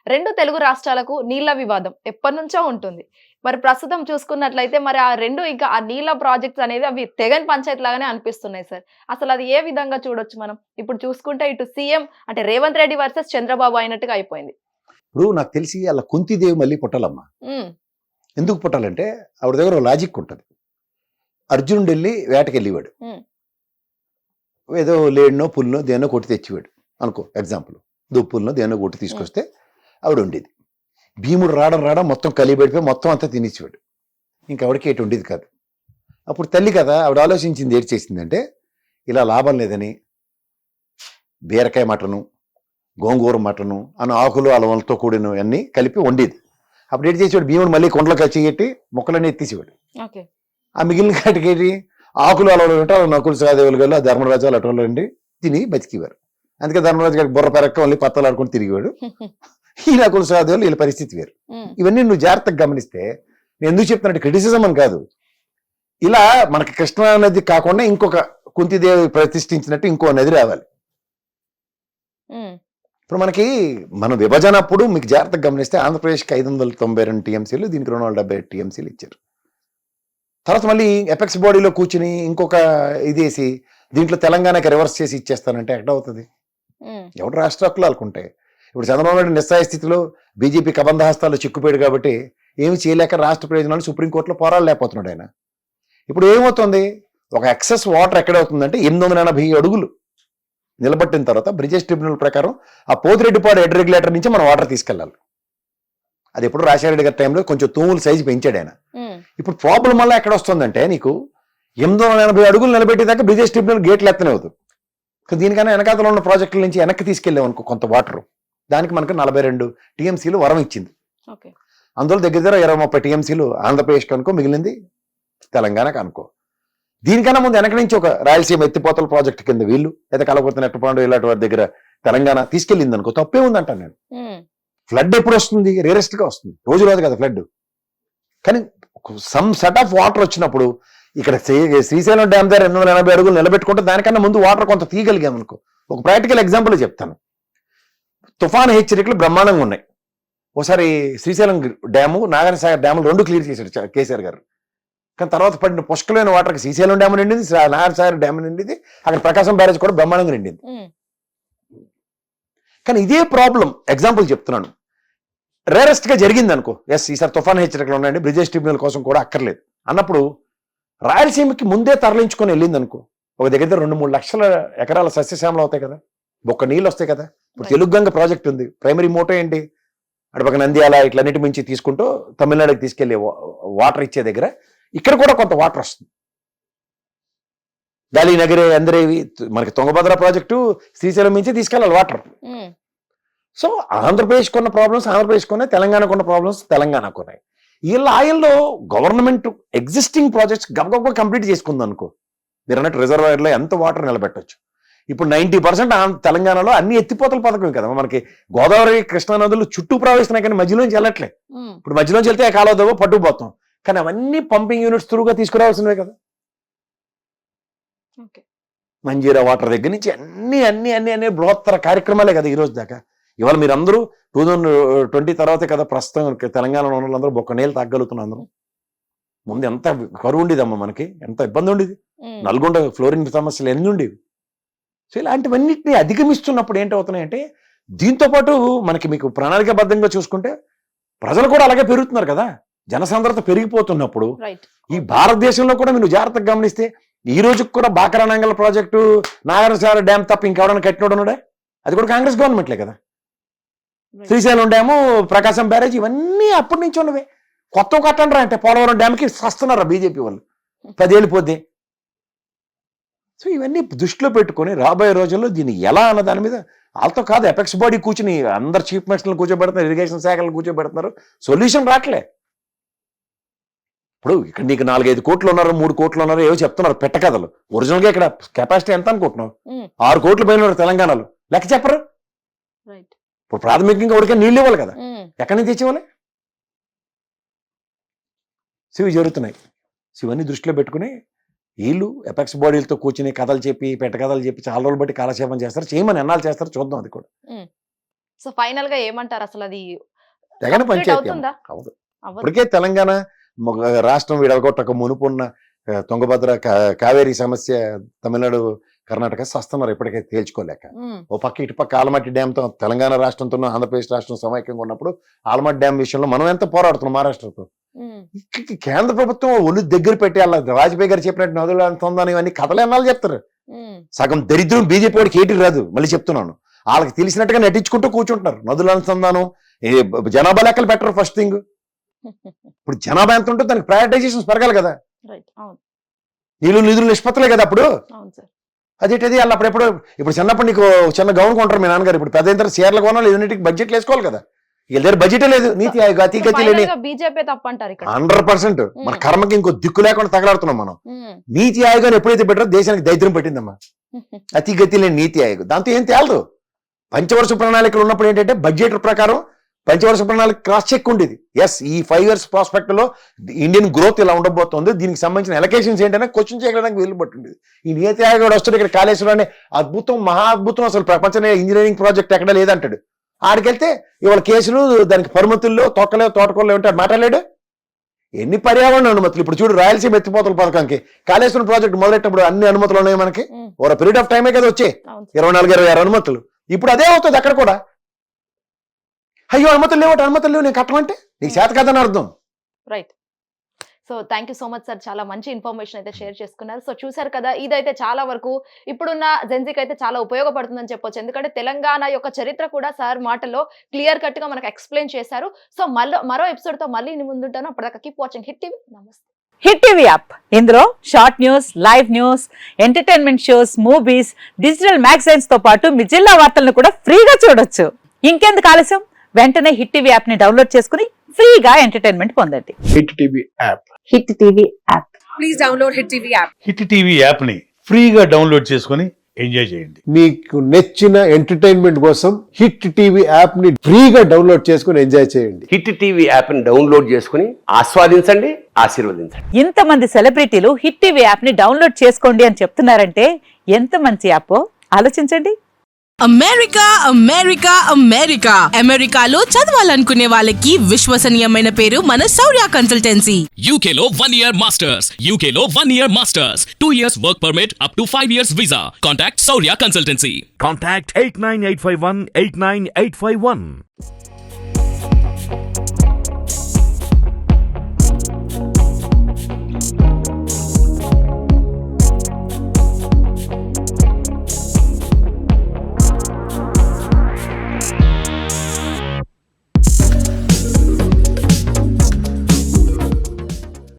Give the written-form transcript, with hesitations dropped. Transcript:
రెండు తెలుగు రాష్ట్రాలకు నీళ్ల వివాదం ఎప్పటినుంచో ఉంటుంది. మరి ప్రస్తుతం చూసుకున్నట్లయితే మరి ఆ 2 ఇంకా ఆ నీళ్ల ప్రాజెక్ట్స్ అనేది అవి తెగని పంచాయతీ లాగానే అనిపిస్తున్నాయి సార్. అసలు అది ఏ విధంగా చూడొచ్చు మనం? ఇప్పుడు చూసుకుంటే ఇటు సీఎం అంటే రేవంత్ రెడ్డి వర్సెస్ చంద్రబాబు అయినట్టుగా అయిపోయింది. ఇప్పుడు నాకు తెలిసి అలా కుంతిదేవి మళ్ళీ పుట్టాలమ్మా. హ్మ్. ఎందుకు పుట్టాలంటే ఆవిడ దగ్గర ఓ లాజిక్ ఉంటుంది. అర్జునుడు వెళ్ళి వేటకెళ్ళేవాడు. హ్మ్. ఏదో లేడినో పులినో దేనో కొట్టి తెచ్చేవాడు అనుకో, ఎగ్జాంపుల్. దుప్పులనో దేనో కొట్టి తీసుకొస్తే ఆవిడ ఉండేది. భీముడు రావడం మొత్తం కలిపెడిపోయి మొత్తం అంతా తినేసేవాడు. ఇంకా ఆవిడకి ఎటు ఉండేది కాదు. అప్పుడు తల్లి కదా ఆవిడ ఆలోచించింది, ఏం చేసిందంటే ఇలా లాభం లేదని బీరకాయ మటను, గోంగూర మటను అన్న ఆకులు అలవలతో కూడిన అన్నీ కలిపి వండేది. అప్పుడు ఏం చేసేవాడు, భీముడు మళ్ళీ కొండలో కచ్చి మొక్కలన్నీ ఎత్తేసేవాడు. ఓకే. ఆ మిగిలిన కాటికేటి ఆకులు అలవలు ఉంటే నకులు సహదేవులు గారు ధర్మరాజు అటువంటి అండి తిని బతికేవారు. అందుకే ధర్మరాజు గారికి బుర్ర పెరక్క మళ్ళీ పత్తలు ఆడుకొని తిరిగేవాడు. ఈ నకులు సహదేవులు వీళ్ళ పరిస్థితి వేరు. ఇవన్నీ నువ్వు జాగ్రత్తగా గమనిస్తే నేను ఎందుకు చెప్తున్నట్టు క్రిటిసిజం అని కాదు, ఇలా మనకి కృష్ణా నది కాకుండా ఇంకొక కుంతిదేవి ప్రతిష్ఠించినట్టు ఇంకో నది రావాలి. ఇప్పుడు మన విభజన అప్పుడు మీకు జాగ్రత్తగా గమనిస్తే ఆంధ్రప్రదేశ్కి 592 టీఎంసీలు, దీనికి 270 టీఎంసీలు ఇచ్చారు. తర్వాత మళ్ళీ ఎపెక్స్ బాడీలో కూర్చుని ఇంకొక ఇదేసి దీంట్లో తెలంగాణకి రివర్స్ చేసి ఇచ్చేస్తానంటే ఎక్కడ అవుతుంది? ఎవరు రాష్ట్ర హక్కులు అనుకుంటే ఇప్పుడు చంద్రబాబు నాయుడు నిస్సాయ స్థితిలో బీజేపీ కబంధ హస్తాల్లో చిక్కుపోయాడు కాబట్టి ఏమి చేయలేక రాష్ట్ర ప్రయోజనాలు సుప్రీంకోర్టులో పోరాడలేకపోతున్నాడు ఆయన. ఇప్పుడు ఏమవుతుంది, ఒక ఎక్సెస్ వాటర్ ఎక్కడవుతుందంటే 880 అడుగులు నిలబట్టిన తర్వాత బ్రిజేష్ ట్రిబ్యునల్ ప్రకారం ఆ పోతిరెడ్డిపాడు హెడ్ రెగ్యులేటర్ నుంచి మనం వాటర్ తీసుకెళ్ళాలి. అది ఎప్పుడు రాజశేఖర గారి టైంలో కొంచెం తూములు సైజు పెంచాడు ఆయన. ఇప్పుడు ప్రాబ్లం వల్ల ఎక్కడ వస్తుందంటే నీకు 880 అడుగులు నిలబెట్టేదాకా బ్రిజేష్ ట్రిబ్యునల్ గేట్లు ఎత్తనే అవుతుంది. దీనికన్నా వెనకాతలో ఉన్న ప్రాజెక్టుల నుంచి వెనక్కి తీసుకెళ్ళాం అనుకో కొంత వాటర్, దానికి మనకు 42 టీఎంసీలు వరం ఇచ్చింది. అందులో దగ్గర 20-30 టీఎంసీలు ఆంధ్రప్రదేశ్కి అనుకో, మిగిలింది తెలంగాణకు అనుకో. దీనికన్నా ముందు వెనక నుంచి ఒక రాయలసీమ ఎత్తిపోతల ప్రాజెక్టు కింద వీళ్ళు అయితే కలపతి నెట్టపాండు ఇలాంటి వారి దగ్గర తెలంగాణ తీసుకెళ్ళింది అనుకో, తప్పే ఉందంటాను నేను. ఫ్లడ్ ఎప్పుడు వస్తుంది? రేరెస్ట్ గా వస్తుంది, రోజు రోజు కదా ఫ్లడ్. కానీ సమ్ సెట్ ఆఫ్ వాటర్ వచ్చినప్పుడు ఇక్కడ శ్రీశైలం డ్యామ్ దగ్గర 280 అడుగులు నిలబెట్టుకుంటే దానికన్నా ముందు వాటర్ కొంత తీయగలిగాం అనుకో. ఒక ప్రాక్టికల్ ఎగ్జాంపుల్ చెప్తాను. తుఫాను హెచ్చరికలు బ్రహ్మాండంగా ఉన్నాయి. ఒకసారి శ్రీశైలం డ్యాము, నాగార్జునసాగర్ డ్యాములు 2 క్లియర్ చేశాడు కేసీఆర్ గారు. కానీ తర్వాత పడిన పుష్కలమైన వాటర్కి శ్రీశైలం డ్యామ్ నిండింది, నాగార్జునసాగర్ డ్యామ్ నిండింది, అక్కడ ప్రకాశం బ్యారేజ్ కూడా బ్రహ్మాండంగా నిండింది. కానీ ఇదే ప్రాబ్లం ఎగ్జాంపుల్ చెప్తున్నాను, రేరెస్ట్ గా జరిగింది అనుకో. ఎస్, ఈసారి తుఫాన్ హెచ్చరికలు ఉన్నాయండి, బ్రిజేష్ ట్రిబ్యునల్ కోసం కూడా అక్కర్లేదు అన్నప్పుడు రాయలసీమకి ముందే తరలించుకొని వెళ్ళింది అనుకో, ఒక దగ్గర 2-3 లక్షల ఎకరాల సస్యశ్యామలు అవుతాయి కదా, ఒక్క నీళ్ళు వస్తాయి కదా. ఇప్పుడు తెలుగు గంగ ప్రాజెక్ట్ ఉంది, ప్రైమరీ మోటో ఏంటి, అటుపక్క నంద్యాల ఇట్లన్నిటి మించి తీసుకుంటూ తమిళనాడుకి తీసుకెళ్లే వాటర్ ఇచ్చే దగ్గర ఇక్కడ కూడా కొంత వాటర్ వస్తుంది. గాలి నగరే అందరేవి మనకి తుంగభద్ర ప్రాజెక్టు శ్రీశైలం నుంచి తీసుకెళ్ళాలి వాటర్. సో ఆంధ్రప్రదేశ్కి ఉన్న ప్రాబ్లమ్స్ ఆంధ్రప్రదేశ్కి ఉన్నాయి, తెలంగాణకు ఉన్న ప్రాబ్లమ్స్ తెలంగాణకు ఉన్నాయి. వీళ్ళ ఆయల్లో గవర్నమెంట్ ఎగ్జిస్టింగ్ ప్రాజెక్ట్స్ గబగబా కంప్లీట్ చేసుకుంది అనుకో, మీరు అన్నట్టు రిజర్వాయర్లో ఎంత వాటర్ నిలబెట్టవచ్చు. ఇప్పుడు 90% తెలంగాణలో అన్ని ఎత్తిపోతల పథకం కదా, మనకి గోదావరి కృష్ణా నదులు చుట్టూ ప్రవహిస్తున్నాయి కానీ మధ్యలోంచి వెళ్ళట్లే. ఇప్పుడు మధ్యలోంచి వెళ్తే కాలువ పట్టుకుపోతాం, కానీ అవన్నీ పంపింగ్ యూనిట్స్ త్రూగా తీసుకురావాల్సినవే కదా. మంజీరా వాటర్ దగ్గర నుంచి అన్ని అన్ని అన్ని అన్ని బృహత్తర కార్యక్రమాలే కదా ఈ రోజు దాకా. ఇవాళ మీరు అందరూ 2020 తర్వాతే కదా ప్రస్తుతం తెలంగాణలో ఉన్న వాళ్ళందరూ బొక్క నీళ్ళు తాగలుగుతున్నారు. అందరూ ముందు ఎంత కరువు ఉండేదమ్మా, మనకి ఎంత ఇబ్బంది ఉండేది, నల్గొండ ఫ్లోరిన్ సమస్యలు ఎన్ని ఉండేవి. సో ఇలాంటివన్నిటిని అధిగమిస్తున్నప్పుడు ఏంటవుతున్నాయంటే దీంతో పాటు మనకి మీకు ప్రణాళికాబద్ధంగా చూసుకుంటే ప్రజలు కూడా అలాగే పెరుగుతున్నారు కదా, జనసాంద్రత పెరిగిపోతున్నప్పుడు ఈ భారతదేశంలో కూడా మీరు జాగ్రత్తగా గమనిస్తే ఈ రోజుకి కూడా బాకరానంగల్ ప్రాజెక్టు, నాగార్జునసాగర్ డ్యామ్ తప్ప ఇంకెవడన్నా కట్టినోడు ఉన్నాడే, అది కూడా కాంగ్రెస్ గవర్నమెంట్లే కదా. శ్రీశైలం డ్యాము, ప్రకాశం బ్యారేజ్ ఇవన్నీ అప్పటి నుంచి ఉన్నవే. కొత్త కట్టండి రా అంటే పోలవరం డ్యామ్కి వస్తున్నారా బీజేపీ వాళ్ళు 10 ఏళ్ళు పోతే. సో ఇవన్నీ దృష్టిలో పెట్టుకొని రాబోయే రోజుల్లో దీన్ని ఎలా అన్న దాని మీద వాళ్ళతో కాదు, ఎపెక్స్ బాడీ కూర్చుని అందరు చీఫ్ మినిస్టర్లు కూర్చోబెడుతున్నారు, ఇరిగేషన్ శాఖలు కూర్చోబెడుతున్నారు, సొల్యూషన్ రావట్లే. ఇప్పుడు ఇక్కడ నీకు 4-5 కోట్లు ఉన్నారు, 3 కోట్లు ఉన్నారు, ఏవో చెప్తున్నారు పెట్టకథలు. ఒరిజినల్ గా ఇక్కడ కెపాసిటీ ఎంత అనుకుంటున్నావు? 6 కోట్లు పైన తెలంగాణలో లెక్క చెప్పరు. ఇప్పుడు ప్రాథమికంగా ఉడికే నీళ్ళు ఇవ్వాలి కదా, ఎక్కడి నుంచి తెచ్చివ్వాలి? ఇవి జరుగుతున్నాయి. ఇవన్నీ దృష్టిలో పెట్టుకుని వీళ్ళు ఎపెక్స్ బాడీలతో కూర్చుని కథలు చెప్పి పెట్ట కథలు చెప్పి చాలా రోజులు బట్టి కాలక్షేపం చేస్తారు. చేయమని ఎన్నాళ్ళు చేస్తారు చూద్దాం, అది కూడా. సో ఫైనల్ గా ఏమంటారు అసలు అది జగన్ complete పంచాయతీ అవుతుందా? అవ్వదు. అవ్వదు. ఇప్పటికే తెలంగాణ రాష్ట్రం విడగొట్టక మునుపున్న తుంగభద్ర కావేరీ సమస్య తమిళనాడు కర్ణాటక సస్తున్నారు ఇప్పటికే తేల్చుకోలేక. ఓ పక్క ఇటు పక్క ఆలమట్టి డ్యాంతో తెలంగాణ రాష్ట్రంతో ఆంధ్రప్రదేశ్ రాష్ట్రం సమైక్యంగా ఉన్నప్పుడు ఆలమట్టి డ్యామ్ విషయంలో మనం ఎంత పోరాడుతున్నాం మహారాష్ట్రతో. కేంద్ర ప్రభుత్వం ఒళ్ళు దగ్గర పెట్టి అలా వాజ్పేయి గారు చెప్పినట్టు నదులు అంతుందని ఇవన్నీ కథలు ఎన్నాళ్ళు చెప్తారు. సగం దరిద్రం బీజేపీ వాడికి ఏటికి రాదు. మళ్ళీ చెప్తున్నాను, వాళ్ళకి తెలిసినట్టుగా నటించుకుంటూ కూర్చుంటున్నారు. నదుల అనుసంధానం, జనాభా లెక్కలు పెట్టరు. ఫస్ట్ థింగ్, ఇప్పుడు జనాభా ఎంత ఉంటే దానికి ప్రయారిటైజేషన్స్ పెరగాలి కదా. నిధులు నిష్పత్తులే కదా అప్పుడు. అదేంటిది వాళ్ళు అప్పుడెప్పుడు ఇప్పుడు చిన్నప్పుడు నీకు చిన్న గౌన్ కొంటారు మీ నాన్నగారు, ఇప్పుడు పెద్ద ఇంత షేర్లు కొనాలి, యూనిట్కి బడ్జెట్లు వేసుకోవాలి కదా. వీళ్ళ దగ్గర బడ్జెటే లేదు. నీతి ఆయోగ్ అతిగతి లేని బీజేపీ తప్పంటారు 100%. మన కర్మకి ఇంకో దిక్కు లేకుండా తగలాడుతున్నాం మనం. నీతి ఆయోగ్ అని ఎప్పుడైతే పెట్టారో దేశానికి దరిద్రం పెట్టిందమ్మా. అతిగతి లేని నీతి ఆయోగ్, దాంతో ఏం తేలదు. పంచవర్ష ప్రణాళికలు ఉన్నప్పుడు ఏంటంటే బడ్జెట్ ప్రకారం పంచవర్ష ప్రణాళిక క్రాస్ చెక్ ఉండేది. ఎస్, ఈ 5 years ప్రాస్పెక్ట్ లో ఇండియన్ గ్రోత్ ఇలా ఉండబోతోంది, దీనికి సంబంధించిన ఎలకేషన్స్ ఏంటంటే క్వశ్చన్ చేయడానికి వీలు పట్టింది. ఈ నీతి ఆయోగ్ వస్తుంది ఇక్కడ కాళేశ్వరం అనే అద్భుతం, మహా అద్భుతం, అసలు ప్రపంచ ఇంజనీరింగ్ ప్రాజెక్ట్ ఎక్కడ లేదంటాడు. ఆడికెళ్తే ఇవాళ కేసులు, దానికి పరిమితుల్లో తొక్కలే తోటకూరలు ఉంటాడు మాట్లాడాడు. ఎన్ని పర్యావరణ అనుమతులు. ఇప్పుడు చూడు, రాయలసీమ ఎత్తిపోతల పథకానికి కాళేశ్వరం ప్రాజెక్ట్ మొదలెట్టినప్పుడు అన్ని అనుమతులు ఉన్నాయి మనకి. ఓ పీరియడ్ ఆఫ్ టైమే కదా వచ్చాయి, 24-26 అనుమతులు. ఇప్పుడు అదే అవుతుంది అక్కడ కూడా. అయ్యో అనుమతులు లేవు, అనుమతులు లేవు, నేను కట్టమంటే నీకు చేత కదని అర్థం. Right. So thank you so much sir, చాలా మంచి ఇన్ఫర్మేషన్ అయితే షేర్ చేసుకున్నారు. సో చూసారు కదా, ఇదైతే చాలా వరకు ఇప్పుడున్న జెన్జీకి అయితే చాలా ఉపయోగపడుతుందని చెప్పొచ్చు. ఎందుకంటే తెలంగాణ యొక్క చరిత్ర కూడా సార్ మాటల్లో క్లియర్ కట్ గా మనకు ఎక్స్ప్లెయిన్ చేశారు. సో మరో ఎపిసోడ్ తో మళ్ళీ ముందుంటాను. అప్పటిదాకా కీప్ వాచింగ్ హిట్ టీవీ. నమస్తే. హిట్ టీవీ యాప్, ఇందులో short news, live news, entertainment shows, movies, digital magazines తో పాటు మీ జిల్లా వార్తలను కూడా ఫ్రీగా చూడొచ్చు. ఇంకెందుకు ఆలస్యం, వెంటనే హిట్ టీవీ యాప్ ని డౌన్లోడ్ చేసుకుని ఫ్రీగా ఎంటర్టైన్మెంట్ పొందండి. Hit TV app. Hit TV app. Please download hit TV app. Hit TV app ని ఫ్రీగా డౌన్లోడ్ చేసుకొని ఎంజాయ్ చేయండి. మీకు నచ్చిన ఎంటర్టైన్మెంట్ కోసం హిట్ టీవీ యాప్ ని ఫ్రీగా డౌన్లోడ్ చేసుకుని ఎంజాయ్ చేయండి. హిట్ టీవీ యాప్ ని డౌన్లోడ్ చేసుకుని ఆస్వాదించండి, ఆశీర్వదించండి. ఇంతమంది సెలబ్రిటీలు హిట్ టీవీ యాప్ ని డౌన్లోడ్ చేసుకోండి అని చెప్తున్నారంటే ఎంత మంచి యాప్ ఆలోచించండి. అమెరికా అమెరికా అమెరికా అమెరికాలో చదవాలనుకునే వాళ్ళకి విశ్వసనీయమైన పేరు మన శౌర్య కన్సల్టెన్సీ. UK లో 1 year masters. UK లో 1 year masters. 2 years work permit up to 5 years visa. Contact Saurya Consultancy. Contact 89851 89851.